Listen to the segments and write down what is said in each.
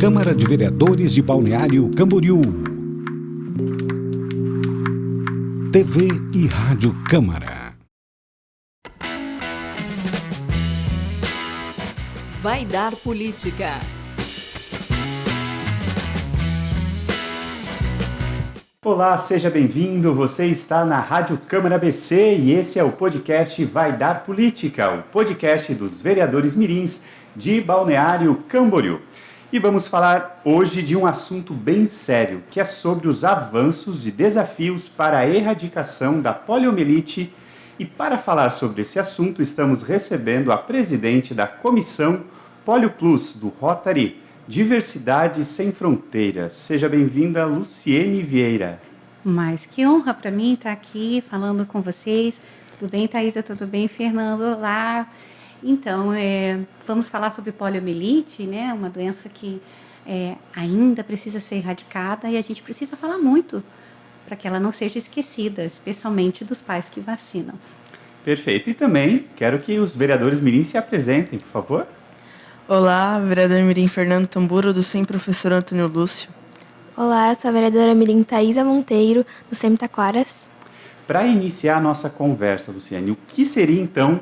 Câmara de Vereadores de Balneário Camboriú. TV e Rádio Câmara. Vai dar política. Olá, seja bem-vindo. Você está na Rádio Câmara ABC e esse é o podcast Vai Dar Política, o podcast dos vereadores mirins de Balneário Camboriú. E vamos falar hoje de um assunto bem sério, que é sobre os avanços e desafios para a erradicação da poliomielite. E para falar sobre esse assunto, estamos recebendo a presidente da Comissão Polio Plus do Rotary Diversidade Sem Fronteiras. Seja bem-vinda, Luciene Vieira. Mas que honra para mim estar aqui falando com vocês. Tudo bem, Thaisa? Tudo bem, Fernando? Olá. Então, vamos falar sobre poliomielite, né? Uma doença que ainda precisa ser erradicada e a gente precisa falar muito para que ela não seja esquecida, especialmente dos pais que vacinam. Perfeito. E também quero que os vereadores mirins se apresentem, por favor. Olá, vereador mirim Fernando Tamburo, do SEM Professor Antônio Lúcio. Olá, eu sou a vereadora mirim Thaisa Monteiro, do SEM Taquaras. Para iniciar a nossa conversa, Luciene, o que seria então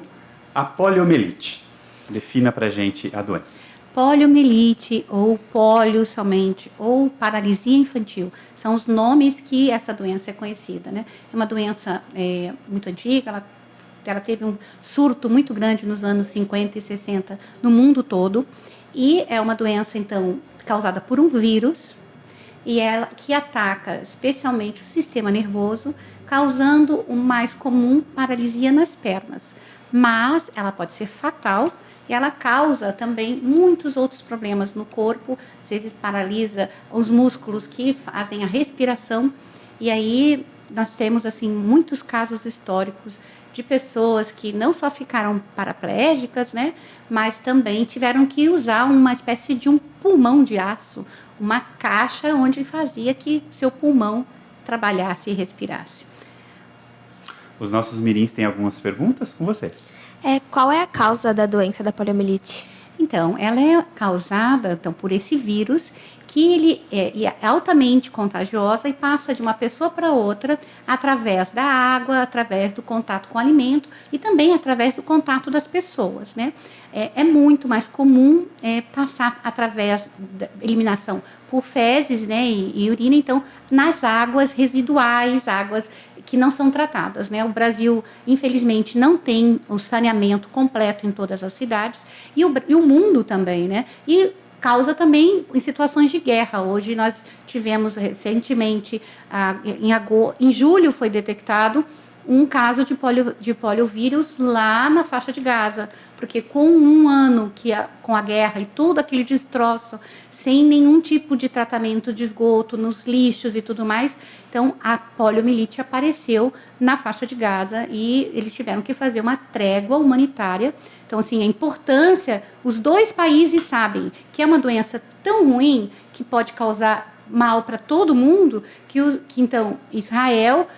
a poliomielite? Defina para a gente a doença. Poliomielite, ou pólio somente, ou paralisia infantil, são os nomes que essa doença é conhecida, né? É uma doença muito antiga, ela teve um surto muito grande nos anos 50 e 60 no mundo todo, e é uma doença, então, causada por um vírus, e ela que ataca especialmente o sistema nervoso, causando o mais comum paralisia nas pernas. Mas ela pode ser fatal e ela causa também muitos outros problemas no corpo, às vezes paralisa os músculos que fazem a respiração, e aí nós temos assim muitos casos históricos de pessoas que não só ficaram paraplégicas, né, mas também tiveram que usar uma espécie de um pulmão de aço, uma caixa onde fazia que seu pulmão trabalhasse e respirasse. Os nossos mirins têm algumas perguntas com vocês. Qual é a causa da doença da poliomielite? Então, ela é causada por esse vírus, que ele é altamente contagiosa e passa de uma pessoa para outra através da água, através do contato com o alimento e também através do contato das pessoas, né? É muito mais comum passar através da eliminação por fezes, né, e urina, então, nas águas residuais, águas que não são tratadas, né? O Brasil, infelizmente, não tem o saneamento completo em todas as cidades e o mundo também, né? E causa também em situações de guerra. Hoje nós tivemos recentemente, em julho foi detectado um caso de poliovírus lá na faixa de Gaza, porque com um ano com a guerra e todo aquele destroço, sem nenhum tipo de tratamento de esgoto, nos lixos e tudo mais, então a poliomielite apareceu na faixa de Gaza e eles tiveram que fazer uma trégua humanitária. Então, assim, a importância, os dois países sabem que é uma doença tão ruim que pode causar mal para todo mundo, que então Israel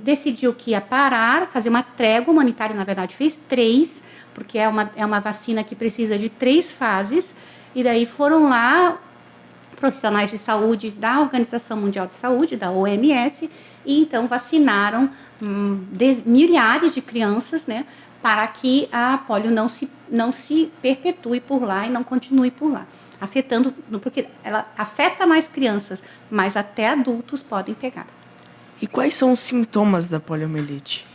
decidiu que ia parar, fazer uma trégua humanitária, na verdade fez 3, porque é uma vacina que precisa de 3 fases, e daí foram lá profissionais de saúde da Organização Mundial de Saúde, da OMS, e então vacinaram milhares de crianças, né, para que a polio não se perpetue por lá e não continue por lá, afetando, porque ela afeta mais crianças, mas até adultos podem pegar. E quais são os sintomas da poliomielite?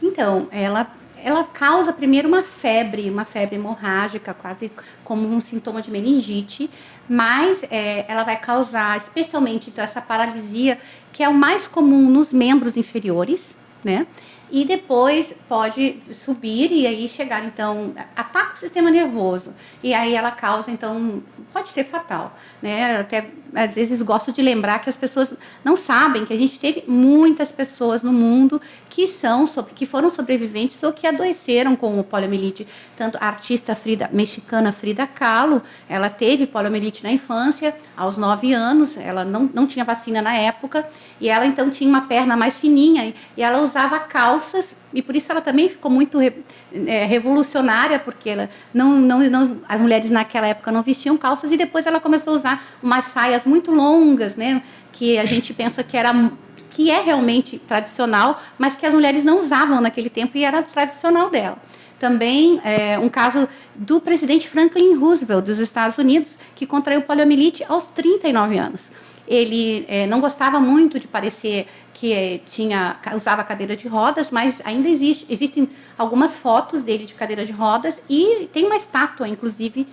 Então, ela causa primeiro uma febre hemorrágica, quase como um sintoma de meningite, mas ela vai causar especialmente então, essa paralisia, que é o mais comum nos membros inferiores, né? E depois pode subir e aí chegar, então, ataca o sistema nervoso. E aí ela causa, então, pode ser fatal, né? Até, às vezes, gosto de lembrar que as pessoas não sabem que a gente teve muitas pessoas no mundo que foram sobreviventes ou que adoeceram com o poliomielite. Tanto a artista mexicana Frida Kahlo, ela teve poliomielite na infância, aos 9 anos, ela não tinha vacina na época, e ela então tinha uma perna mais fininha, e ela usava calças e por isso ela também ficou muito revolucionária, porque ela as mulheres naquela época não vestiam calças, e depois ela começou a usar umas saias muito longas, né, que a gente pensa que é realmente tradicional, mas que as mulheres não usavam naquele tempo e era tradicional dela. Também um caso do presidente Franklin Roosevelt dos Estados Unidos, que contraiu poliomielite aos 39 anos. Ele não gostava muito de parecer que usava cadeira de rodas, mas ainda existem algumas fotos dele de cadeira de rodas, e tem uma estátua, inclusive,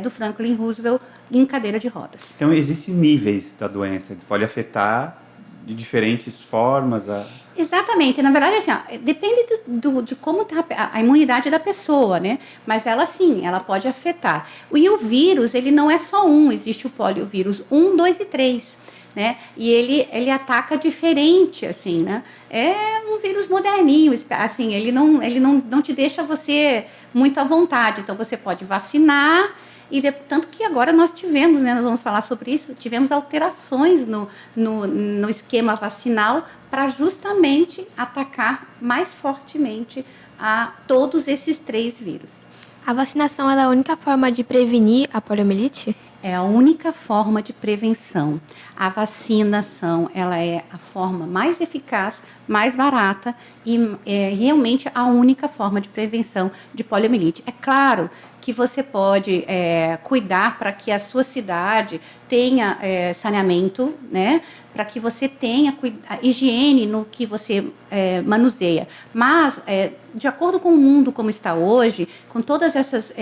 do Franklin Roosevelt em cadeira de rodas. Então, existem níveis da doença, pode afetar de diferentes formas. Exatamente. Na verdade, assim, depende de como está a imunidade da pessoa, né? Mas ela, sim, ela pode afetar. E o vírus, ele não é só um. Existe o poliovírus 1, 2 e 3, né? E ele ataca diferente, assim, né? É um vírus moderninho, assim, ele não te deixa você muito à vontade. Então, você pode vacinar. Tanto que agora nós tivemos, né, nós vamos falar sobre isso, tivemos alterações no esquema vacinal para justamente atacar mais fortemente a todos esses 3 vírus. A vacinação é a única forma de prevenir a poliomielite? É a única forma de prevenção. A vacinação, ela é a forma mais eficaz, mais barata e é realmente a única forma de prevenção de poliomielite. É claro que você pode cuidar para que a sua cidade tenha saneamento, né? Para que você tenha higiene no que você manuseia. Mas, de acordo com o mundo como está hoje, com todas essas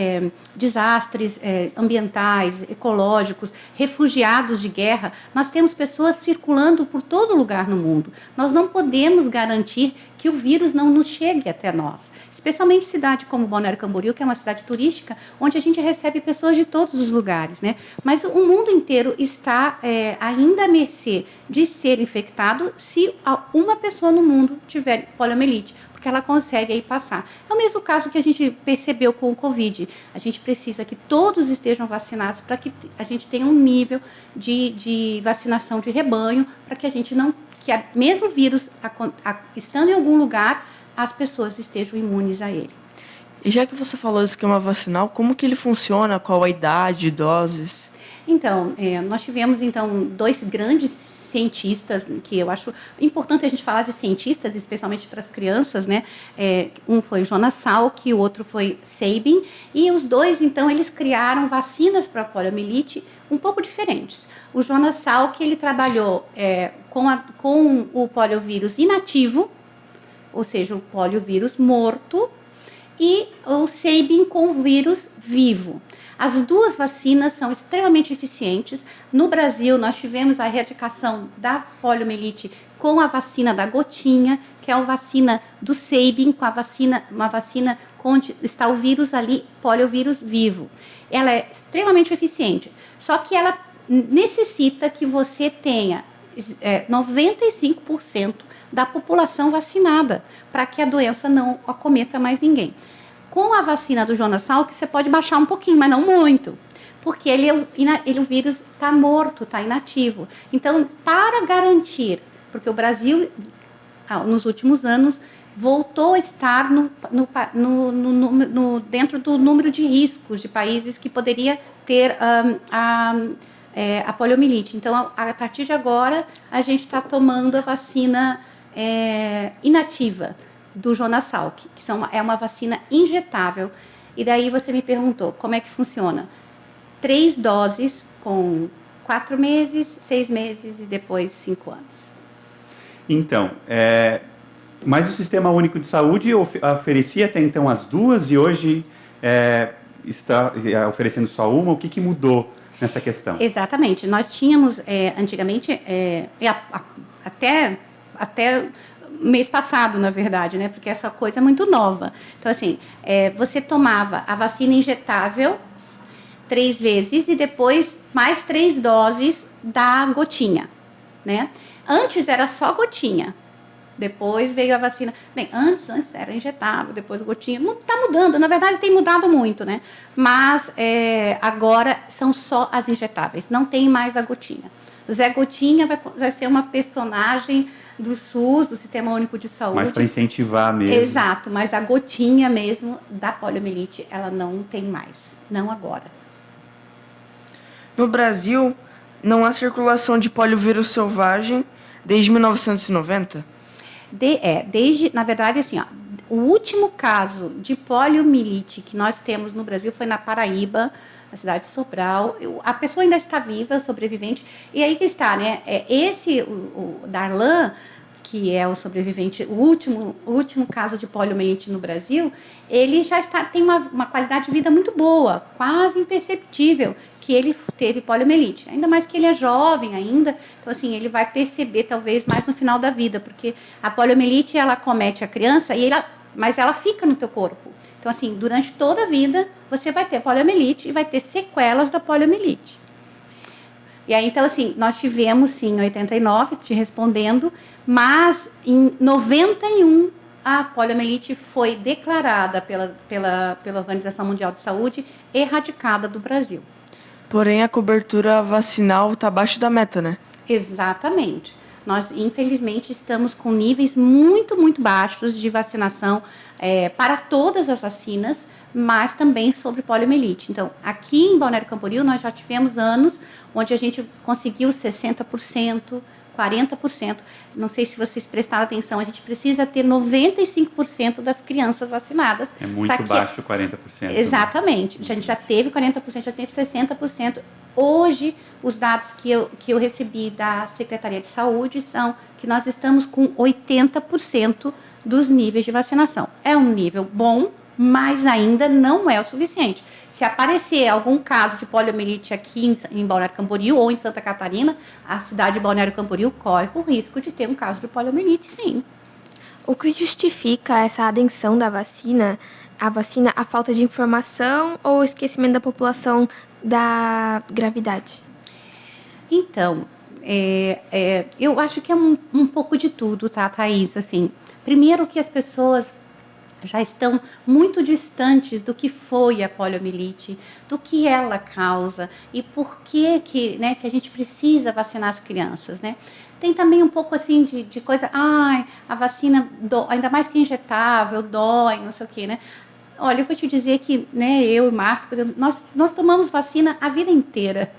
desastres ambientais, ecológicos, refugiados de guerra, nós temos pessoas circulando por todo lugar no mundo. Nós não podemos garantir que o vírus não nos chegue até nós. Especialmente cidade como Balneário Camboriú, que é uma cidade turística, onde a gente recebe pessoas de todos os lugares, né? Mas o mundo inteiro está ainda à mercê de ser infectado se uma pessoa no mundo tiver poliomielite, porque ela consegue aí passar. É o mesmo caso que a gente percebeu com o Covid. A gente precisa que todos estejam vacinados para que a gente tenha um nível de vacinação de rebanho, para que a gente não, mesmo o vírus estando em algum lugar, as pessoas estejam imunes a ele. E já que você falou do esquema vacinal, como que ele funciona? Qual a idade, doses? Então, nós tivemos 2 grandes cientistas, que eu acho importante a gente falar de cientistas, especialmente para as crianças, né? Um foi Jonas Salk, o outro foi Sabin, e os 2, então, eles criaram vacinas para a poliomielite um pouco diferentes. O Jonas Salk, ele trabalhou com o poliovírus inativo, ou seja, o poliovírus morto, e o Sabin com o vírus vivo. As 2 vacinas são extremamente eficientes. No Brasil, nós tivemos a erradicação da poliomielite com a vacina da gotinha, que é a vacina do Sabin, uma vacina onde está o vírus ali, poliovírus vivo. Ela é extremamente eficiente, só que ela necessita que você tenha 95% da população vacinada, para que a doença não acometa mais ninguém. Com a vacina do Jonas Salk, você pode baixar um pouquinho, mas não muito, porque o vírus está morto, está inativo. Então, para garantir, porque o Brasil, nos últimos anos, voltou a estar dentro do número de riscos de países que poderia ter a poliomielite. Então, a partir de agora, a gente está tomando a vacina inativa do Jonas Salk, que é uma vacina injetável. E daí você me perguntou como é que funciona. 3 doses com 4 meses, 6 meses e depois 5 anos. Então, mas o Sistema Único de Saúde oferecia até então as 2 e hoje está oferecendo só uma. O que mudou nessa questão? Exatamente. Nós tínhamos, antigamente, até mês passado, na verdade, né? Porque essa coisa é muito nova. Então, assim, você tomava a vacina injetável 3 vezes e depois mais 3 doses da gotinha, né? Antes era só gotinha. Depois veio a vacina. Bem, antes era injetável, depois gotinha. Está mudando, na verdade tem mudado muito, né? Mas agora são só as injetáveis, não tem mais a gotinha. O Zé Gotinha vai ser uma personagem do SUS, do Sistema Único de Saúde. Mas para incentivar mesmo. Exato, mas a gotinha mesmo da poliomielite, ela não tem mais, não agora. No Brasil, não há circulação de poliovírus selvagem desde 1990? Na verdade, assim, ó, o último caso de poliomielite que nós temos no Brasil foi na Paraíba, na cidade de Sobral. A pessoa ainda está viva, sobrevivente, e aí que está, né? O Darlan, que é o sobrevivente, o último caso de poliomielite no Brasil, ele já tem uma qualidade de vida muito boa, quase imperceptível, que ele teve poliomielite. Ainda mais que ele é jovem ainda, então assim, ele vai perceber talvez mais no final da vida, porque a poliomielite, ela acomete a criança, mas ela fica no teu corpo. Então assim, durante toda a vida, você vai ter poliomielite e vai ter sequelas da poliomielite. E aí, então assim, nós tivemos sim, em 89, te respondendo, mas em 91, a poliomielite foi declarada pela Organização Mundial de Saúde erradicada do Brasil. Porém, a cobertura vacinal está abaixo da meta, né? Exatamente. Nós, infelizmente, estamos com níveis muito, muito baixos de vacinação para todas as vacinas, mas também sobre poliomielite. Então, aqui em Balneário Camboriú, nós já tivemos anos onde a gente conseguiu 60%, 40%. Não sei se vocês prestaram atenção, a gente precisa ter 95% das crianças vacinadas. É muito baixo 40%. Exatamente. A gente já teve 40%, já teve 60%. Hoje, os dados que eu recebi da Secretaria de Saúde são que nós estamos com 80% dos níveis de vacinação. É um nível bom, mas ainda não é o suficiente. Se aparecer algum caso de poliomielite aqui em Balneário Camboriú ou em Santa Catarina, a cidade de Balneário Camboriú corre o risco de ter um caso de poliomielite, sim. O que justifica essa adesão da vacina, a falta de informação ou o esquecimento da população da gravidade? Então, eu acho que é um pouco de tudo, tá, Thaís? Assim, primeiro que as pessoas já estão muito distantes do que foi a poliomielite, do que ela causa e por que a gente precisa vacinar as crianças, né? Tem também um pouco assim de coisa, a vacina, ainda mais que injetável, dói, não sei o quê, né? Olha, eu vou te dizer que, né, eu e o Márcio, nós tomamos vacina a vida inteira.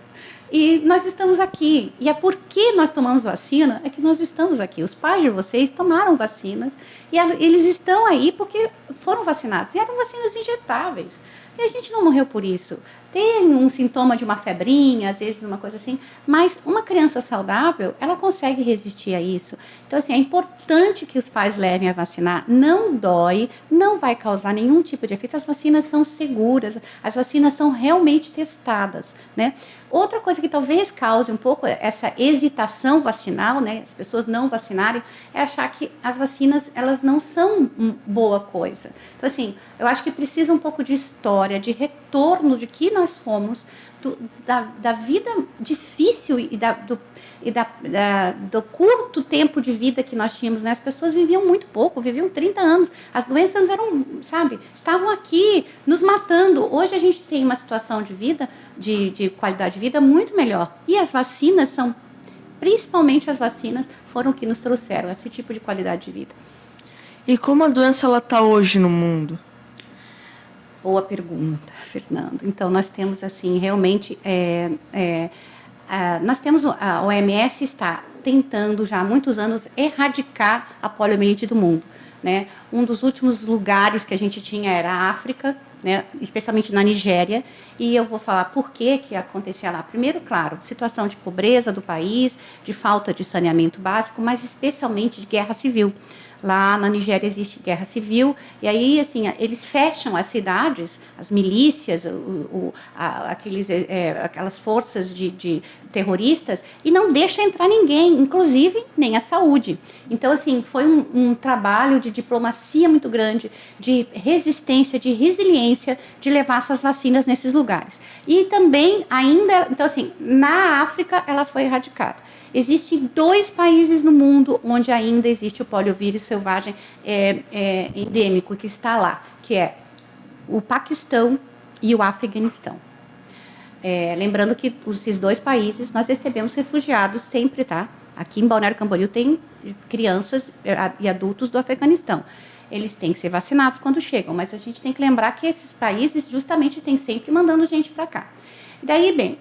E nós estamos aqui. E é porque nós tomamos vacina é que nós estamos aqui. Os pais de vocês tomaram vacinas e eles estão aí porque foram vacinados. E eram vacinas injetáveis. E a gente não morreu por isso. Tem um sintoma de uma febrinha, às vezes uma coisa assim, mas uma criança saudável, ela consegue resistir a isso. Então, assim, é importante que os pais levem a vacinar. Não dói, não vai causar nenhum tipo de efeito. As vacinas são seguras, as vacinas são realmente testadas, né? Outra coisa que talvez cause um pouco essa hesitação vacinal, né, as pessoas não vacinarem, é achar que as vacinas, elas não são boa coisa. Então, assim, eu acho que precisa um pouco de história, de retorno de que nós fomos, da vida difícil do curto tempo de vida que nós tínhamos, né? As pessoas viviam muito pouco, viviam 30 anos. As doenças estavam aqui nos matando. Hoje a gente tem uma situação de vida, de qualidade de vida muito melhor. E as vacinas principalmente as vacinas, foram que nos trouxeram esse tipo de qualidade de vida. E como a doença está hoje no mundo? Boa pergunta, Fernando. Então, nós temos, assim, realmente, nós temos, a OMS está tentando já há muitos anos erradicar a poliomielite do mundo, né? Um dos últimos lugares que a gente tinha era a África, né? Especialmente na Nigéria, e eu vou falar por que acontecia lá. Primeiro, claro, situação de pobreza do país, de falta de saneamento básico, mas especialmente de guerra civil. Lá na Nigéria existe guerra civil, e aí, assim, eles fecham as cidades, as milícias, aquelas forças de terroristas, e não deixa entrar ninguém, inclusive nem a saúde. Então, assim, foi um trabalho de diplomacia muito grande, de resistência, de resiliência, de levar essas vacinas nesses lugares. E também, ainda, então, assim, na África, ela foi erradicada. Existem 2 países no mundo onde ainda existe o poliovírus selvagem endêmico que está lá, que é o Paquistão e o Afeganistão. Lembrando que esses 2 países nós recebemos refugiados sempre, tá? Aqui em Balneário Camboriú tem crianças e adultos do Afeganistão. Eles têm que ser vacinados quando chegam, mas a gente tem que lembrar que esses países justamente têm sempre mandando gente para cá. E daí, bem,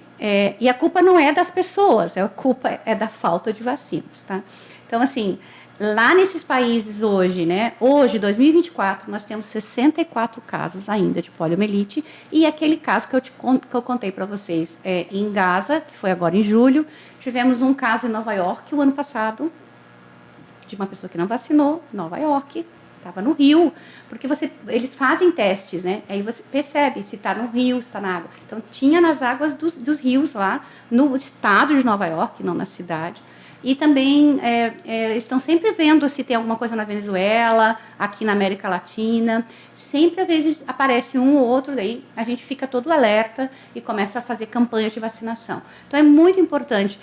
e a culpa não é das pessoas, a culpa é da falta de vacinas, tá? Então, assim, lá nesses países hoje, né? Hoje, 2024, nós temos 64 casos ainda de poliomielite e aquele caso que eu contei para vocês em Gaza, que foi agora em julho, tivemos um caso em Nova York o ano passado, de uma pessoa que não vacinou, Nova York, estava no rio, porque eles fazem testes, né? Aí você percebe se está no rio, se está na água. Então, tinha nas águas dos rios lá, no estado de Nova York, não na cidade. E também estão sempre vendo se tem alguma coisa na Venezuela, aqui na América Latina. Sempre, às vezes, aparece um ou outro, daí a gente fica todo alerta e começa a fazer campanhas de vacinação. Então, é muito importante.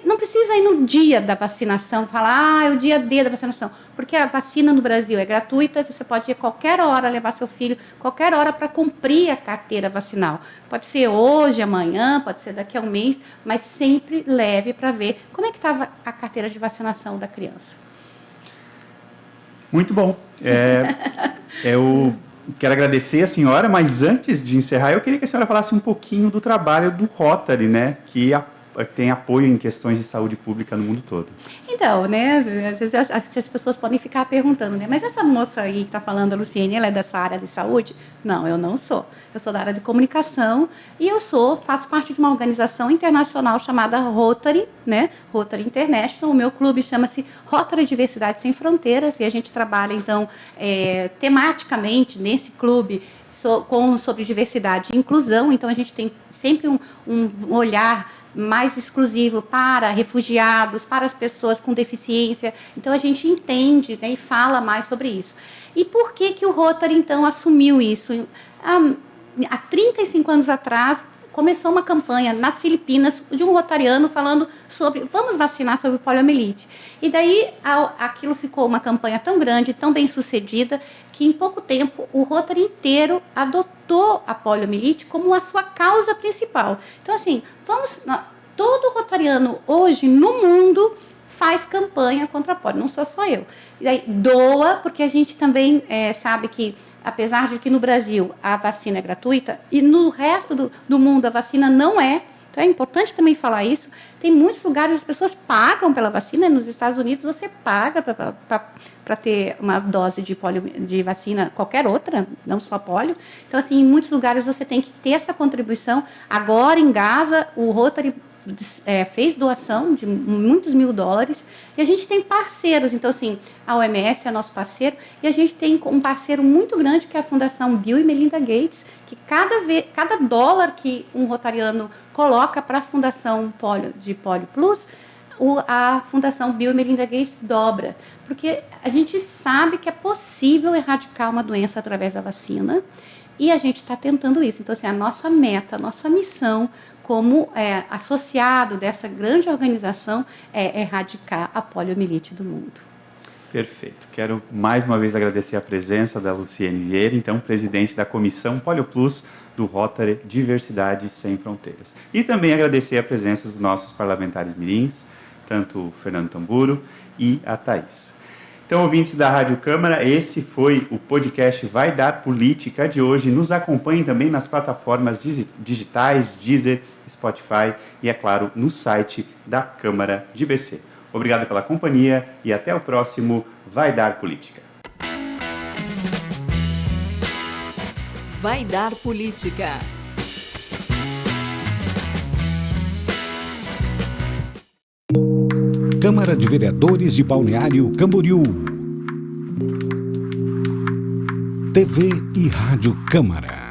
Não precisa ir no dia da vacinação, falar, é o dia D da vacinação, porque a vacina no Brasil é gratuita, você pode ir a qualquer hora, levar seu filho, qualquer hora para cumprir a carteira vacinal. Pode ser hoje, amanhã, pode ser daqui a um mês, mas sempre leve para ver como é que estava a carteira de vacinação da criança. Muito bom. Eu quero agradecer a senhora, mas antes de encerrar, eu queria que a senhora falasse um pouquinho do trabalho do Rotary, né, que tem apoio em questões de saúde pública no mundo todo. Então, né, às vezes acho que as pessoas podem ficar perguntando, né, mas essa moça aí que está falando, a Luciene, ela é dessa área de saúde? Não, eu não sou. Eu sou da área de comunicação e faço parte de uma organização internacional chamada Rotary, né, Rotary International. O meu clube chama-se Rotary Diversidade Sem Fronteiras e a gente trabalha, então, tematicamente nesse clube sobre diversidade e inclusão. Então, a gente tem sempre um olhar mais exclusivo para refugiados, para as pessoas com deficiência. Então, a gente entende, né, e fala mais sobre isso. E por que o Rotary, então, assumiu isso? Há 35 anos atrás, começou uma campanha nas Filipinas de um rotariano falando sobre, vamos vacinar sobre poliomielite. E daí aquilo ficou uma campanha tão grande, tão bem sucedida, que em pouco tempo o Rotary inteiro adotou a poliomielite como a sua causa principal. Então, assim, todo rotariano hoje no mundo faz campanha contra a polio, não sou só eu. E daí doa, porque a gente também sabe que, apesar de que no Brasil a vacina é gratuita, e no resto do mundo a vacina não é, então é importante também falar isso, tem muitos lugares as pessoas pagam pela vacina, nos Estados Unidos você paga para ter uma dose de vacina, qualquer outra, não só polio. Então, assim, em muitos lugares você tem que ter essa contribuição. Agora, em Gaza, o Rotary fez doação de muitos mil dólares e a gente tem parceiros, então assim, a OMS é nosso parceiro e a gente tem um parceiro muito grande que é a Fundação Bill e Melinda Gates, que cada dólar que um rotariano coloca para a Fundação de Polio Plus, a Fundação Bill e Melinda Gates dobra, porque a gente sabe que é possível erradicar uma doença através da vacina e a gente está tentando isso. Então, assim, a nossa meta, a nossa missão como associado dessa grande organização é erradicar a poliomielite do mundo. Perfeito. Quero mais uma vez agradecer a presença da Luciene Vieira, então presidente da Comissão Polio Plus do Rotary Diversidade Sem Fronteiras. E também agradecer a presença dos nossos parlamentares mirins, tanto o Fernando Tamburo e a Thaís. Então, ouvintes da Rádio Câmara, esse foi o podcast Vai Dar Política de hoje. Nos acompanhem também nas plataformas digitais, Deezer, Spotify e, é claro, no site da Câmara de BC. Obrigado pela companhia e até o próximo Vai Dar Política. Vai Dar Política. Câmara de Vereadores de Balneário Camboriú. TV e Rádio Câmara.